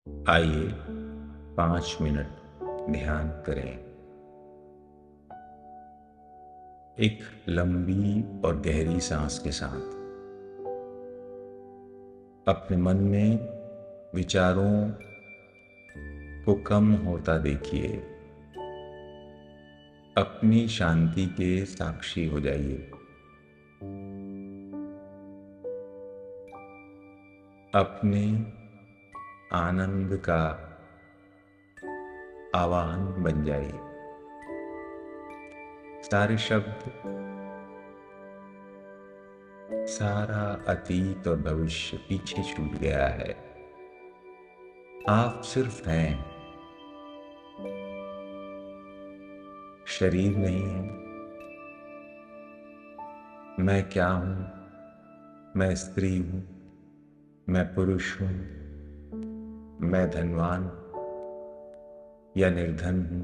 आइए 5 मिनट ध्यान करें। एक लंबी और गहरी सांस के साथ अपने मन में विचारों को कम होता देखिए। अपनी शांति के साक्षी हो जाइए। अपने आनंद का आवाहन बन जाइए। सारे शब्द, सारा अतीत और भविष्य पीछे छूट गया है। आप सिर्फ हैं, शरीर नहीं है। मैं क्या हूं? मैं स्त्री हूं, मैं पुरुष हूं, मैं धनवान या निर्धन हूं,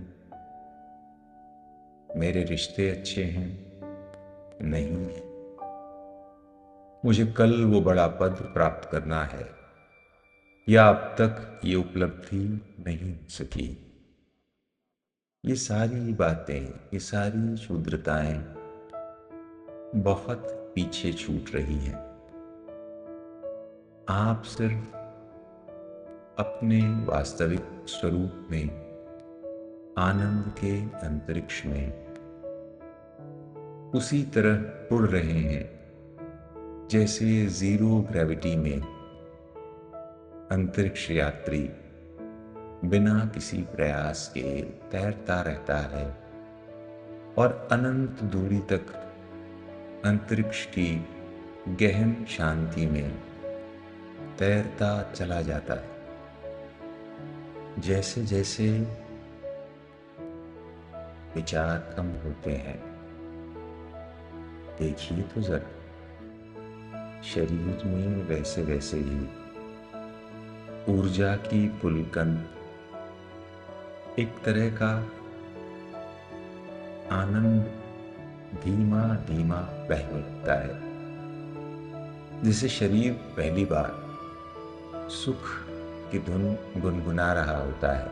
मेरे रिश्ते अच्छे हैं, नहीं। मुझे कल वो बड़ा पद प्राप्त करना है या अब तक ये उपलब्धि नहीं हो सकी। ये सारी बातें, ये सारी क्षुद्रताएं बहुत पीछे छूट रही हैं। आप सिर्फ अपने वास्तविक स्वरूप में, आनंद के अंतरिक्ष में उसी तरह उड़ रहे हैं जैसे जीरो ग्रेविटी में अंतरिक्ष यात्री बिना किसी प्रयास के तैरता रहता है और अनंत दूरी तक अंतरिक्ष की गहन शांति में तैरता चला जाता है। जैसे जैसे विचार कम होते हैं, देखिए तो जरा, शरीर में वैसे वैसे ही ऊर्जा की पुलकन, एक तरह का आनंद धीमा धीमा बहने लगता है। जैसे शरीर पहली बार सुख की धुन गुनगुना रहा होता है।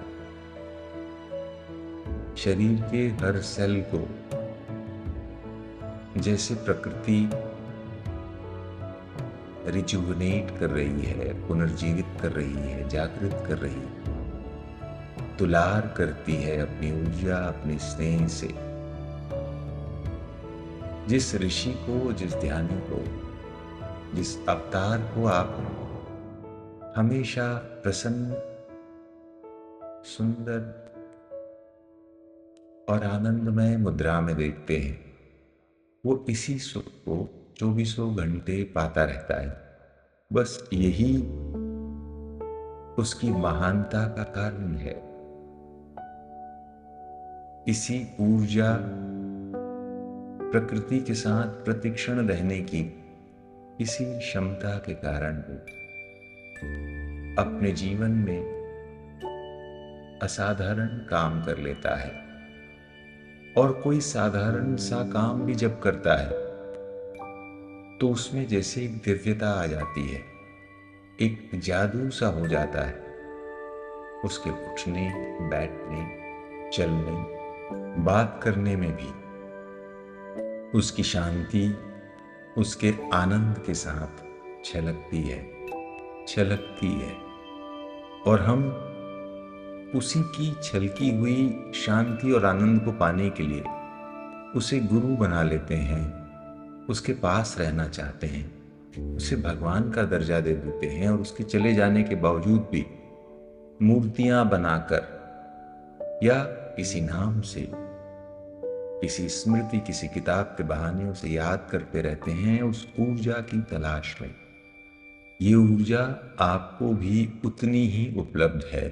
शरीर के हर सेल को जैसे प्रकृति रिजुवनेट कर रही है, पुनर्जीवित कर रही है, जागृत कर रही है, तुलार करती है अपनी ऊर्जा, अपने स्नेह से। जिस ऋषि को, जिस ध्यानी को, जिस अवतार को आप हमेशा प्रसन्न, सुंदर और आनंदमय मुद्रा में देखते हैं, वो इसी सुख को चौबीसों घंटे पाता रहता है। बस यही उसकी महानता का कारण है। इसी ऊर्जा, प्रकृति के साथ प्रतिक्षण रहने की इसी क्षमता के कारण वो अपने जीवन में असाधारण काम कर लेता है। और कोई साधारण सा काम भी जब करता है तो उसमें जैसे एक दिव्यता आ जाती है, एक जादू सा हो जाता है। उसके उठने, बैठने, चलने, बात करने में भी उसकी शांति उसके आनंद के साथ छलकती है, छलकती है। और हम उसी की छलकी हुई शांति और आनंद को पाने के लिए उसे गुरु बना लेते हैं, उसके पास रहना चाहते हैं, उसे भगवान का दर्जा दे देते हैं। और उसके चले जाने के बावजूद भी मूर्तियां बनाकर या किसी नाम से, किसी स्मृति, किसी किताब के बहाने उसे याद करते रहते हैं, उस ऊर्जा की तलाश में। ये ऊर्जा आपको भी उतनी ही उपलब्ध है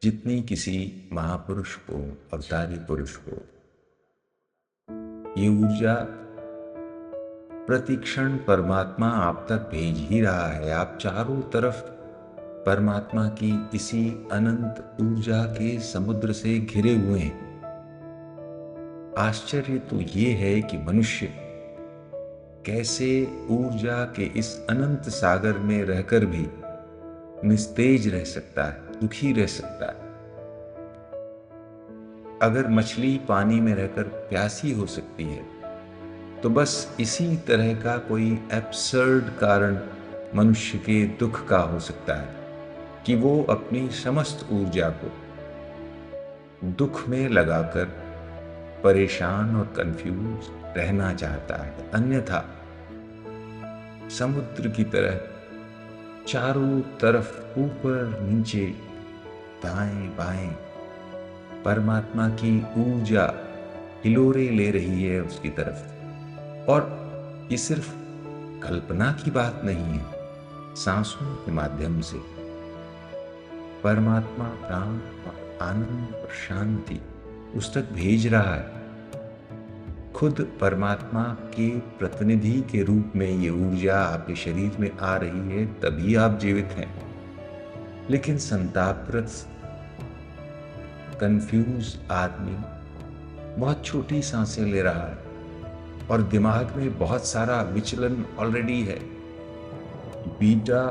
जितनी किसी महापुरुष को, अवतारी पुरुष को। ये ऊर्जा प्रतिक्षण परमात्मा आप तक भेज ही रहा है। आप चारों तरफ परमात्मा की इसी अनंत ऊर्जा के समुद्र से घिरे हुए हैं। आश्चर्य तो ये है कि मनुष्य कैसे ऊर्जा के इस अनंत सागर में रहकर भी निस्तेज रह सकता है, दुखी रह सकता है। अगर मछली पानी में रहकर प्यासी हो सकती है, तो बस इसी तरह का कोई एब्सर्ड कारण मनुष्य के दुख का हो सकता है कि वो अपनी समस्त ऊर्जा को दुख में लगाकर परेशान और कंफ्यूज रहना चाहता है। अन्यथा समुद्र की तरह चारों तरफ, ऊपर नीचे, दाएं बाएं, परमात्मा की ऊर्जा हिलोरे ले रही है उसकी तरफ। और ये सिर्फ कल्पना की बात नहीं है, सांसों के माध्यम से परमात्मा प्राण और आनंद और शांति उस तक भेज रहा है। खुद परमात्मा के प्रतिनिधि के रूप में ये ऊर्जा आपके शरीर में आ रही है, तभी आप जीवित हैं। लेकिन संतापग्रस्त, कंफ्यूज आदमी बहुत छोटी सांसें ले रहा है और दिमाग में बहुत सारा विचलन ऑलरेडी है। बीटा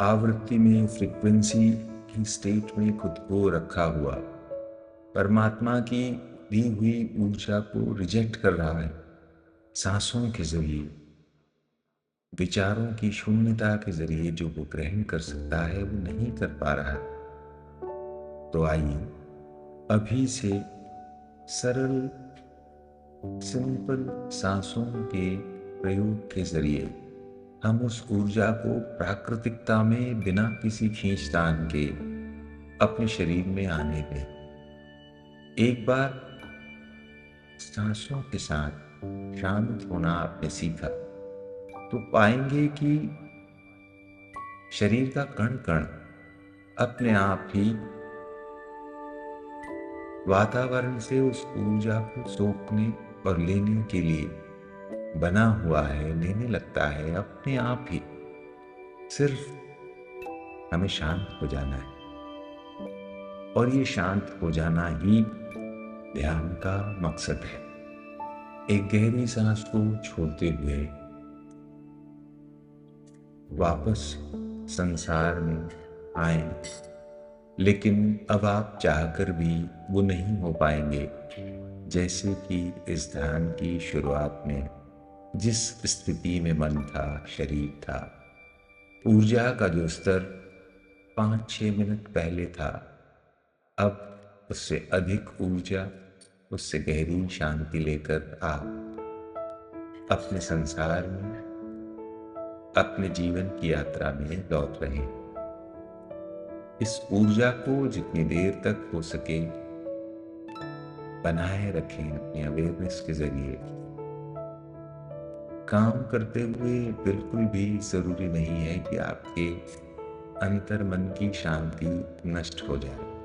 आवृत्ति में, फ्रीक्वेंसी की स्टेट में खुद को रखा हुआ परमात्मा की दी हुई ऊर्जा को रिजेक्ट कर रहा है। सांसों के जरिए, विचारों की शून्यता के जरिए जो वो ग्रहण कर सकता है, वो नहीं कर पा रहा है। तो आइए अभी से सरल सिंपल सांसों के प्रयोग के जरिए हम उस ऊर्जा को प्राकृतिकता में बिना किसी खींचतान के अपने शरीर में आने दें। एक बार सांसों के साथ शांत होना आपने सीखा, तो पाएंगे कि शरीर का कण कण अपने आप ही वातावरण से उस ऊर्जा को सोखने और लेने के लिए बना हुआ है, लेने लगता है अपने आप ही। सिर्फ हमें शांत हो जाना है, और ये शांत हो जाना ही ध्यान का मकसद है। एक गहरी सांस को छोड़ते हुए वापस संसार में आए, लेकिन अब आप चाहकर भी वो नहीं हो पाएंगे। जैसे कि इस ध्यान की शुरुआत में जिस स्थिति में मन था, शरीर था, ऊर्जा का जो स्तर 5-6 मिनट पहले था, अब उससे अधिक ऊर्जा, उससे गहरी शांति लेकर आप अपने संसार में, अपने जीवन की यात्रा में लौट रहे हैं। इस ऊर्जा को जितनी देर तक हो सके बनाए रखें अपनी अवेयरनेस के जरिए। काम करते हुए बिल्कुल भी जरूरी नहीं है कि आपके अंतर मन की शांति नष्ट हो जाए।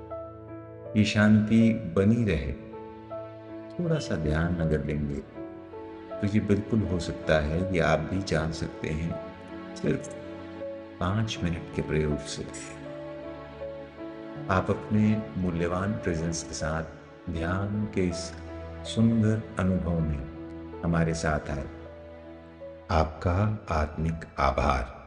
ये शांति बनी रहे। थोड़ा सा ध्यान अगर लेंगे तो ये बिल्कुल हो सकता है कि आप भी जान सकते हैं, सिर्फ 5 मिनट के प्रयोग से आप अपने मूल्यवान प्रेजेंस के साथ ध्यान के इस सुंदर अनुभव में हमारे साथ आए। आपका आत्मिक आभार।